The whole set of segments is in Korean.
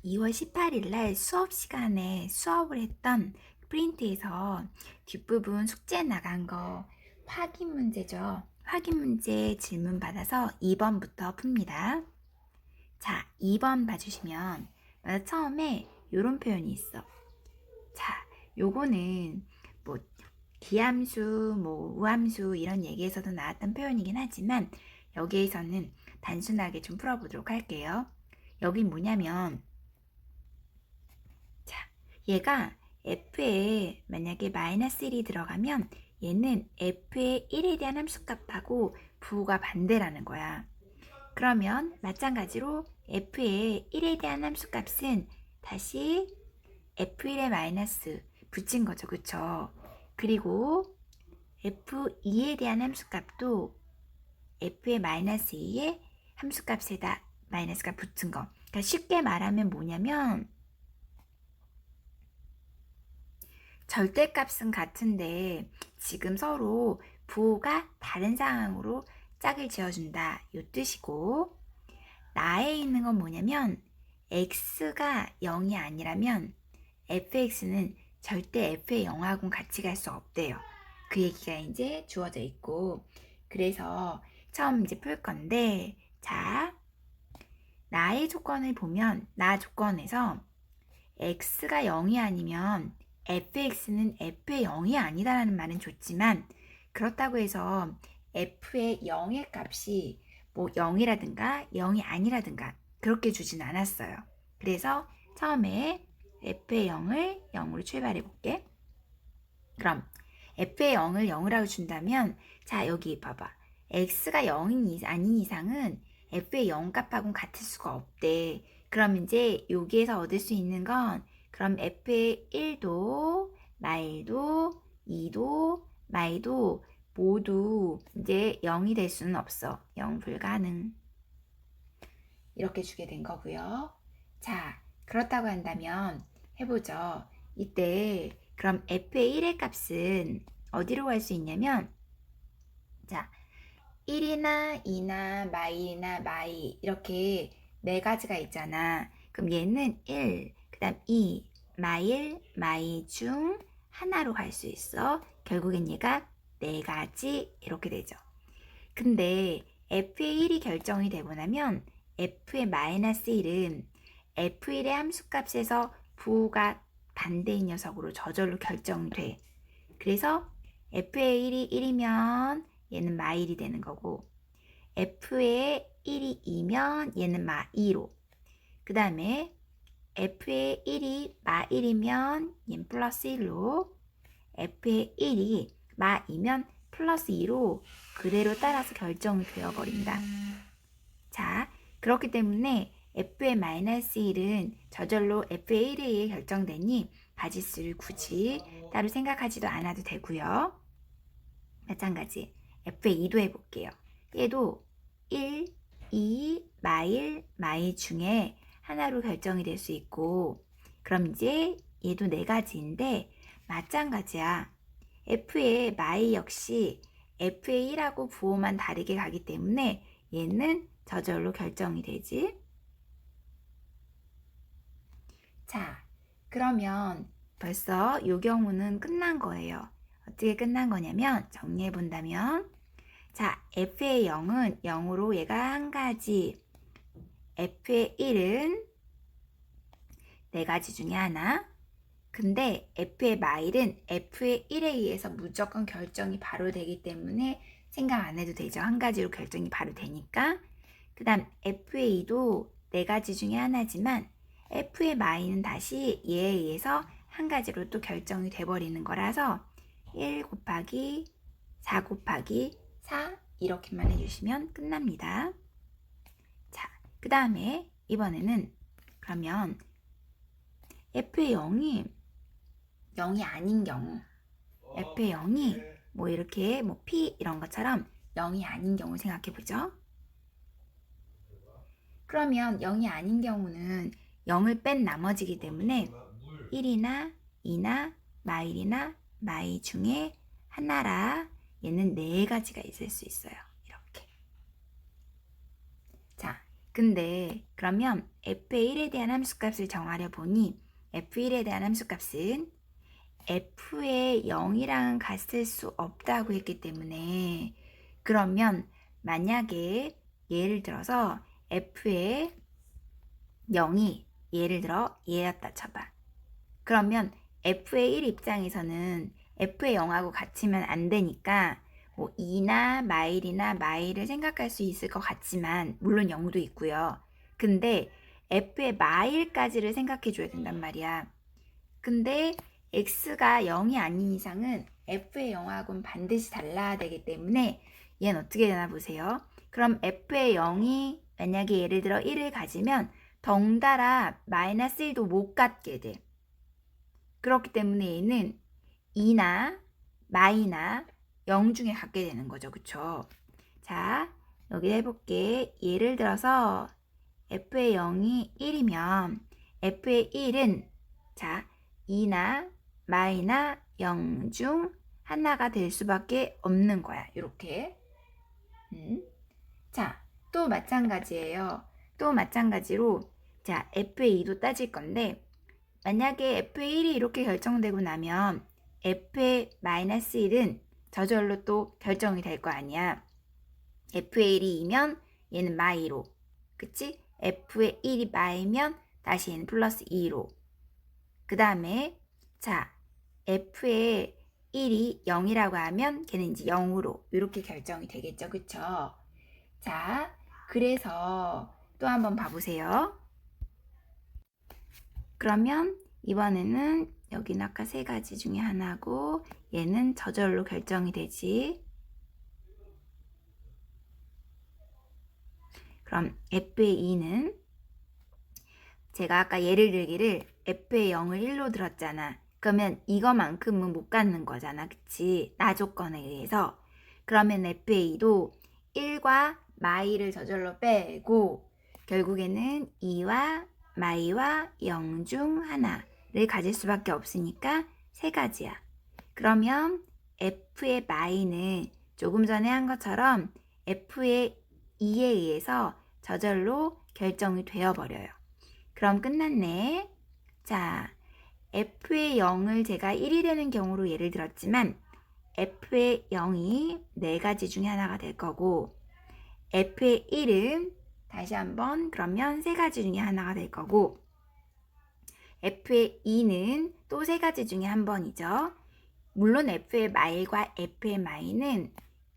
2월 18일 날 수업 시간에 수업을 했던 프린트에서 뒷부분 숙제 나간 거 확인 문제죠. 확인 문제 질문 받아서 2번부터 풉니다. 자, 2번 봐주시면 먼저 처음에 이런 표현이 있어. 자, 요거는 뭐 기함수, 뭐 우함수 이런 얘기에서도 나왔던 표현이긴 하지만 여기에서는 단순하게 좀 풀어보도록 할게요. 여긴 뭐냐면 얘가 f에 만약에 마이너스 1이 들어가면 얘는 f의 1에 대한 함수값하고 부호가 반대라는 거야. 그러면 마찬가지로 f의 1에 대한 함수값은 다시 f1에 마이너스 붙인 거죠. 그쵸? 그리고 f2에 대한 함수값도 f의 마이너스 2에 함수값에다 마이너스가 붙은 거. 그러니까 쉽게 말하면 뭐냐면 절대값은 같은데 지금 서로 부호가 다른 상황으로 짝을 지어준다 이 뜻이고, 나에 있는 건 뭐냐면 x가 0이 아니라면 fx는 절대 f의 0하고는 같이 갈 수 없대요. 그 얘기가 이제 주어져 있고, 그래서 처음 이제 풀 건데, 자, 나의 조건을 보면 나 조건에서 x가 0이 아니면 fx는 f의 0이 아니다라는 말은 좋지만, 그렇다고 해서 f의 0의 값이 뭐 0이라든가 0이 아니라든가 그렇게 주진 않았어요. 그래서 처음에 f의 0을 0으로 출발해 볼게. 그럼 f의 0을 0이라고 준다면, 자 여기 봐봐, x가 0이 아닌 이상은 f의 0 값하고는 같을 수가 없대. 그럼 이제 여기에서 얻을 수 있는 건, 그럼 f의 1도, 마일도, 2도, 마이도 모두 이제 0이 될 수는 없어. 0 불가능. 이렇게 주게 된 거고요. 자, 그렇다고 한다면 해보죠. 이때 그럼 f의 1의 값은 어디로 갈 수 있냐면, 자, 1이나 2나 마이나 마이 이렇게 네 가지가 있잖아. 그럼 얘는 1, 그 다음 2, 마일, 마이 중 하나로 갈 수 있어. 결국엔 얘가 네 가지 이렇게 되죠. 근데 f의 1이 결정이 되고 나면 f의 마이너스 1은 f1의 함수값에서 부호가 반대인 녀석으로 저절로 결정돼. 그래서 f의 1이 1이면 얘는 마1이 되는 거고, f의 1이 2면 얘는 마2로, 그 다음에 f의 1이 마1이면 얘는 플러스 1로, f의 1이 마2면 플러스 2로 그대로 따라서 결정이 되어버린다. 자, 그렇기 때문에 f의 마이너스 1은 저절로 f의 1에 의해 결정되니 가지수를 굳이 따로 생각하지도 않아도 되고요. 마찬가지 f의 2도 해볼게요. 얘도 1, 2, 마일, 마이 중에 하나로 결정이 될 수 있고, 그럼 이제 얘도 네 가지인데 마찬가지야. f의 마이 역시 f의 1하고 부호만 다르게 가기 때문에 얘는 저절로 결정이 되지. 자, 그러면 벌써 이 경우는 끝난 거예요. 어떻게 끝난 거냐면 정리해 본다면, 자, f의 0은 0으로 얘가 한 가지, f의 1은 네 가지 중에 하나. 근데 f의 마일은 f의 1에 의해서 무조건 결정이 바로 되기 때문에 생각 안 해도 되죠. 한 가지로 결정이 바로 되니까. 그 다음 f의 2도 네 가지 중에 하나지만 f의 마이는 다시 얘에 의해서 한 가지로 또 결정이 돼버리는 거라서 1 곱하기 4 곱하기 4 이렇게만 해주시면 끝납니다. 자, 그 다음에 이번에는 그러면 f의 0이 아닌 경우, f의 0이 뭐 이렇게 뭐 p 이런 것처럼 0이 아닌 경우 생각해 보죠. 그러면 0이 아닌 경우는 0을 뺀 나머지기 때문에 1이나 2나 마일이나 마이 중에 하나라 얘는 네 가지가 있을 수 있어요. 이렇게. 자, 근데 그러면 F의 1에 대한 함수값을 정하려 보니 F1에 대한 함수값은 F의 0이랑 같을 수 없다고 했기 때문에 그러면 만약에 예를 들어서 F의 0이 예를 들어 얘였다 쳐봐. 그러면 F의 1 입장에서는 F의 0하고 같으면 안 되니까 뭐 2나 마일이나 마일을 생각할 수 있을 것 같지만 물론 0도 있고요. 근데 F의 마일까지를 생각해 줘야 된단 말이야. 근데 X가 0이 아닌 이상은 F의 0하고는 반드시 달라야 되기 때문에 얘는 어떻게 되나 보세요. 그럼 F의 0이 만약에 예를 들어 1을 가지면 덩달아 마이너스 1도 못 갖게 돼. 그렇기 때문에 얘는 2나 마이나 0 중에 갖게 되는 거죠. 그쵸? 자, 여기 해볼게. 예를 들어서 F의 0이 1이면 F의 1은 자 2나 마이나 0 중 하나가 될 수밖에 없는 거야. 이렇게. 자, 또 마찬가지예요. 또 마찬가지로 자 F의 2도 따질 건데 만약에 F의 1이 이렇게 결정되고 나면 F의 마이너스 1은 저절로 또 결정이 될 거 아니야. F의 1이 2면 얘는 마이로. 그치? F의 1이 마이면 다시 얘는 플러스 2로. 그 다음에 자 F의 1이 0이라고 하면 걔는 이제 0으로 이렇게 결정이 되겠죠. 그쵸? 자, 그래서 또 한번 봐보세요. 그러면 이번에는 여기는 아까 세 가지 중에 하나고 얘는 저절로 결정이 되지. 그럼 F의 2는 제가 아까 예를 들기를 F의 0을 1로 들었잖아. 그러면 이거만큼은 못 갖는 거잖아. 그치? 나 조건에 의해서. 그러면 F의 2도 1과 마이를 저절로 빼고 결국에는 2와 마이와 0 중 하나를 가질 수밖에 없으니까 세 가지야. 그러면 F의 마이는 조금 전에 한 것처럼 F의 2에 의해서 저절로 결정이 되어버려요. 그럼 끝났네. 자, F의 0을 제가 1이 되는 경우로 예를 들었지만 F의 0이 네 가지 중에 하나가 될 거고 F의 1은 다시 한번 그러면 세 가지 중에 하나가 될 거고 F의 2는 또 세 가지 중에 한 번이죠. 물론 F의 마일과 F의 마이는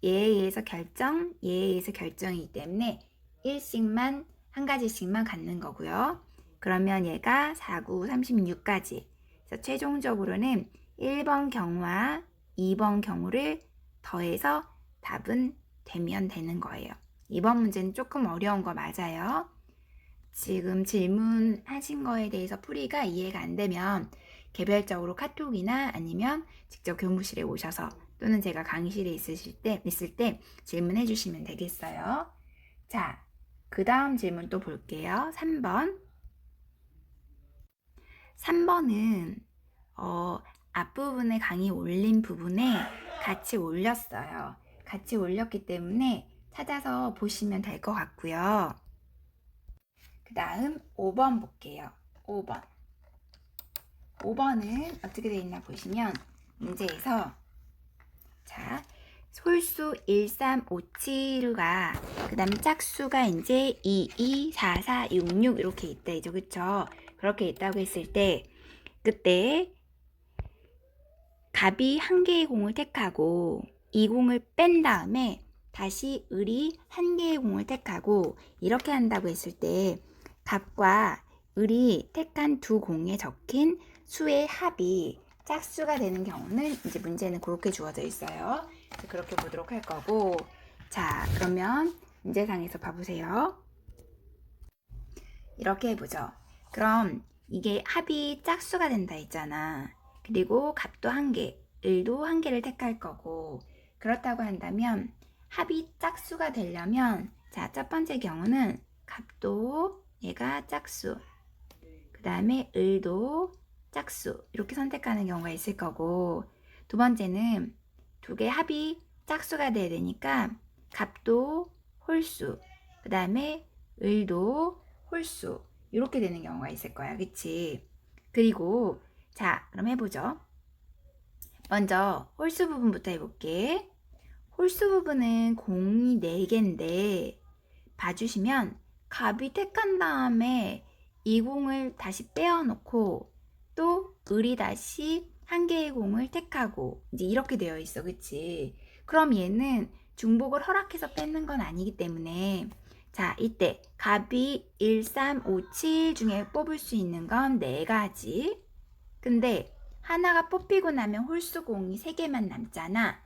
얘에 의해서 결정, 얘에 의해서 결정이기 때문에 1씩만 한 가지씩만 갖는 거고요. 그러면 얘가 4, 9, 36까지. 그래서 최종적으로는 1번 경우와 2번 경우를 더해서 답은 되면 되는 거예요. 이번 문제는 조금 어려운 거 맞아요. 지금 질문하신 거에 대해서 풀이가 이해가 안 되면 개별적으로 카톡이나 아니면 직접 교무실에 오셔서 또는 제가 강의실에 있을 때 질문해 주시면 되겠어요. 자, 그 다음 질문 또 볼게요. 3번. 3번은 앞부분에 강의 올린 부분에 같이 올렸어요. 같이 올렸기 때문에 찾아서 보시면 될 것 같고요. 그 다음 5번 볼게요. 5번. 5번은 어떻게 되어 있나 보시면 문제에서 자 솔수 1, 3, 5, 7가 그 다음 짝수가 이제 2, 2, 4, 4, 6, 6 이렇게 있다죠. 그쵸? 그렇게 있다고 했을 때 그때 갑이 한 개의 공을 택하고 이 공을 뺀 다음에 다시 을이 한 개의 공을 택하고 이렇게 한다고 했을 때 갑과 을이 택한 두 공에 적힌 수의 합이 짝수가 되는 경우는 이제 문제는 그렇게 주어져 있어요. 그렇게 보도록 할 거고 자 그러면 문제상에서 봐보세요. 이렇게 해보죠. 그럼 이게 합이 짝수가 된다 했잖아. 그리고 값도 한 개, 을도 한 개를 택할 거고 그렇다고 한다면 합이 짝수가 되려면 자, 첫 번째 경우는 값도 얘가 짝수 그 다음에 을도 짝수 이렇게 선택하는 경우가 있을 거고 두 번째는 두 개 합이 짝수가 돼야 되니까 값도 홀수 그 다음에 을도 홀수 이렇게 되는 경우가 있을 거야. 그치? 그리고 자, 그럼 해보죠. 먼저 홀수 부분부터 해볼게. 홀수 부분은 공이 4개인데 봐주시면 갑이 택한 다음에 이 공을 다시 빼어놓고 또 을이 다시 한 개의 공을 택하고 이제 이렇게 되어 있어. 그치? 그럼 얘는 중복을 허락해서 뺏는 건 아니기 때문에 자, 이때 갑이 1, 3, 5, 7 중에 뽑을 수 있는 건 4가지. 근데 하나가 뽑히고 나면 홀수공이 3개만 남잖아.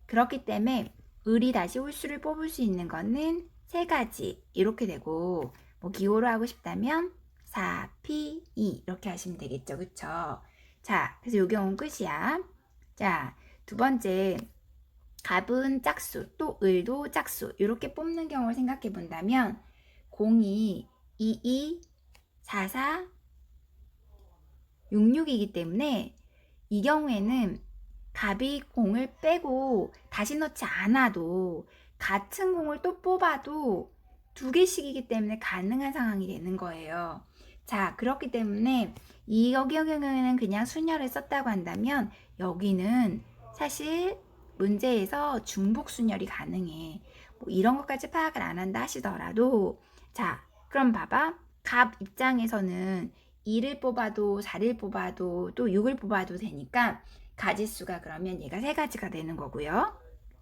그렇기 때문에 을이 다시 홀수를 뽑을 수 있는 거는 3가지 이렇게 되고 뭐 기호로 하고 싶다면 4, P, 2 이렇게 하시면 되겠죠. 그쵸? 자, 그래서 요 경우는 끝이야. 자, 두 번째 갑은 짝수 또 을도 짝수 이렇게 뽑는 경우를 생각해 본다면 공이 22, 44, 66이기 때문에 이 경우에는 갑이 공을 빼고 다시 넣지 않아도 같은 공을 또 뽑아도 2개씩이기 때문에 가능한 상황이 되는 거예요. 자, 그렇기 때문에 이 경우에는 그냥 순열을 썼다고 한다면 여기는 사실 문제에서 중복 순열이 가능해. 뭐 이런 것까지 파악을 안 한다 하시더라도 자, 그럼 봐봐. 갑 입장에서는 2를 뽑아도 4를 뽑아도 또 6을 뽑아도 되니까 가지수가 그러면 얘가 3가지가 되는 거고요.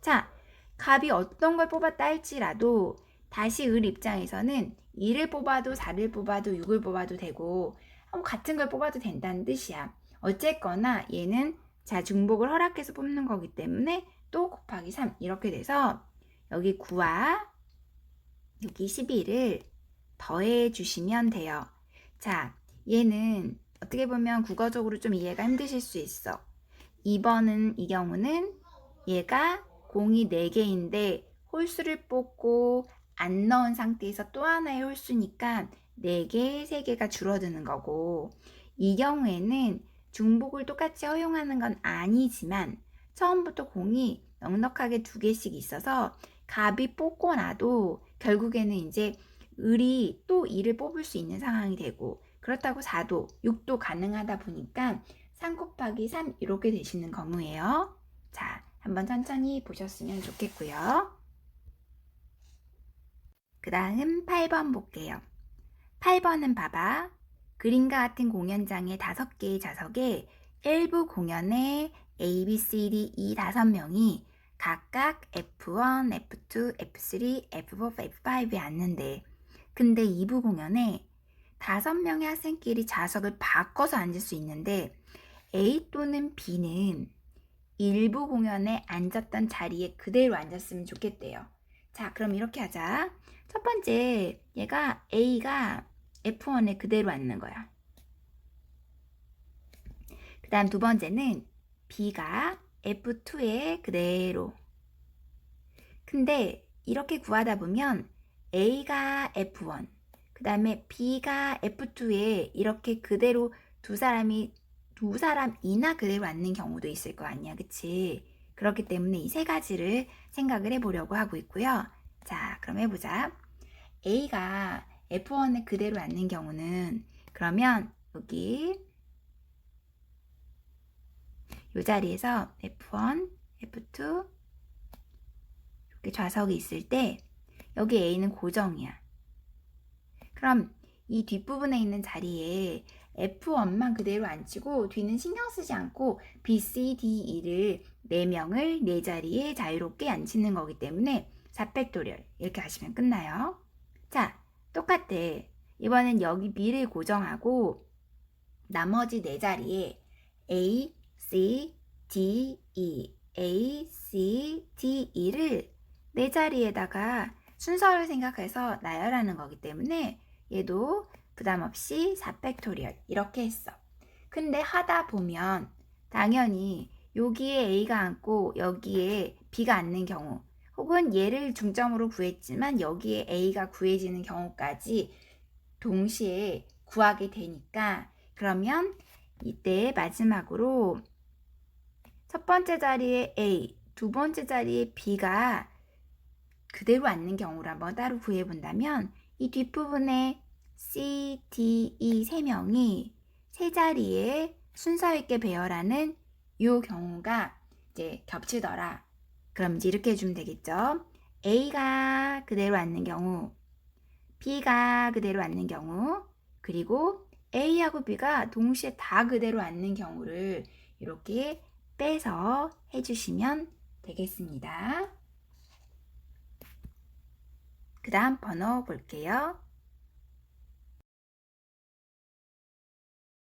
자, 갑이 어떤 걸 뽑았다 할지라도 다시 을 입장에서는 2를 뽑아도 4를 뽑아도 6을 뽑아도 되고 같은 걸 뽑아도 된다는 뜻이야. 어쨌거나 얘는 자 중복을 허락해서 뽑는 거기 때문에 또 곱하기 3 이렇게 돼서 여기 9와 여기 12를 더해 주시면 돼요. 자, 얘는 어떻게 보면 국어적으로 좀 이해가 힘드실 수 있어. 2번은 이 경우는 얘가 공이 4개인데 홀수를 뽑고 안 넣은 상태에서 또 하나의 홀수니까 4개, 3개가 줄어드는 거고 이 경우에는 중복을 똑같이 허용하는 건 아니지만 처음부터 공이 넉넉하게 2개씩 있어서 갑이 뽑고 나도 결국에는 이제 을이 또 2를 뽑을 수 있는 상황이 되고 그렇다고 4도, 6도 가능하다 보니까 3 곱하기 3 이렇게 되시는 경우예요. 자, 한번 천천히 보셨으면 좋겠고요. 그 다음 8번 볼게요. 8번은 봐봐. 그림과 같은 공연장의 5개의 좌석에 일부 공연에 A, B, C, D, E 5명이 각각 F1, F2, F3, F4, F5에 앉는데 근데 2부 공연에 5명의 학생끼리 좌석을 바꿔서 앉을 수 있는데 A 또는 B는 일부 공연에 앉았던 자리에 그대로 앉았으면 좋겠대요. 자, 그럼 이렇게 하자. 첫 번째, 얘가 A가 F1에 그대로 앉는 거야. 그 다음 두 번째는 B가 F2에 그대로. 근데 이렇게 구하다 보면 A가 F1, 그 다음에 B가 F2에 이렇게 그대로 두 사람이나 그대로 앉는 경우도 있을 거 아니야. 그치? 그렇기 때문에 이 3가지를 생각을 해보려고 하고 있고요. 자, 그럼 해보자. A가 F1에 그대로 앉는 경우는 그러면 여기 이 자리에서 F1, F2 이렇게 좌석이 있을 때 여기 A는 고정이야. 그럼 이 뒷부분에 있는 자리에 F1만 그대로 앉히고 뒤는 신경 쓰지 않고 B, C, D, E를 4명을 4자리에 자유롭게 앉히는 거기 때문에 4팩토리얼 이렇게 하시면 끝나요. 자, 똑같아. 이번엔 여기 B를 고정하고 나머지 4자리에 A, C, D, E, A, C, D, E를 4자리에다가 순서를 생각해서 나열하는 거기 때문에 얘도 부담 없이 4팩토리얼 이렇게 했어. 근데 하다 보면 당연히 여기에 A가 앉고 여기에 B가 앉는 경우 혹은 얘를 중점으로 구했지만 여기에 A가 구해지는 경우까지 동시에 구하게 되니까 그러면 이때 마지막으로 첫 번째 자리에 A, 두 번째 자리에 B가 그대로 앉는 경우를 한번 따로 구해본다면 이 뒷부분에 C, D, E 세 명이 세 자리에 순서 있게 배열하는 요 경우가 이제 겹치더라. 그럼 이제 이렇게 해주면 되겠죠. A가 그대로 앉는 경우, B가 그대로 앉는 경우, 그리고 A하고 B가 동시에 다 그대로 앉는 경우를 이렇게 빼서 해주시면 되겠습니다. 그 다음 번호 볼게요.